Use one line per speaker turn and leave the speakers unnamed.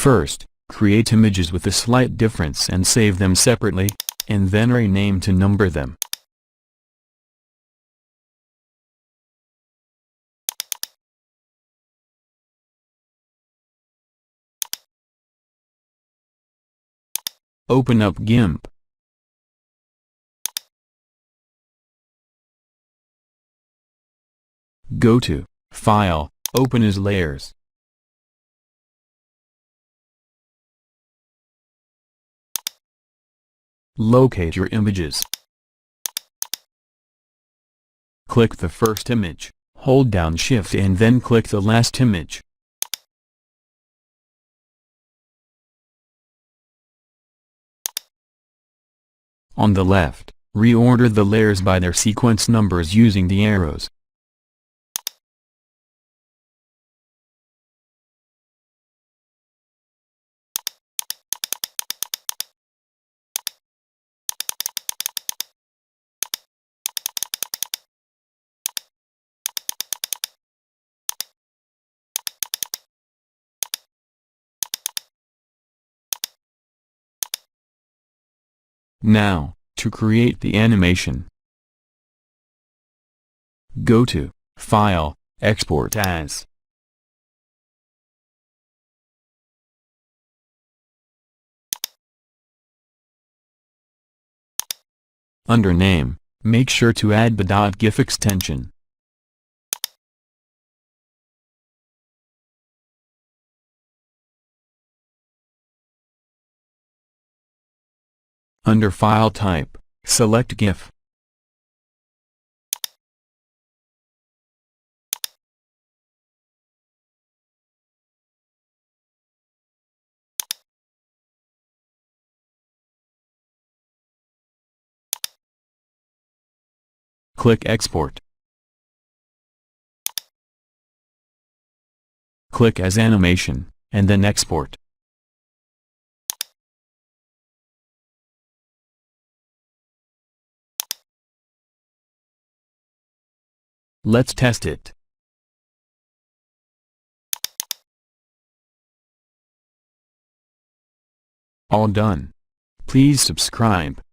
First, create images with a slight difference and save them separately, and then rename to number them. Open up Gimp. Go to File, Open as Layers. Locate your images. Click the first image, hold down Shift and then click the last image. On the left, reorder the layers by their sequence numbers using the arrows. Now, to create the animation, go to File, Export as. Under Name, make sure to add the .gif extension. Under File Type, select GIF. Click Export. Click as Animation, and then Export. Let's test it. All done. Please subscribe.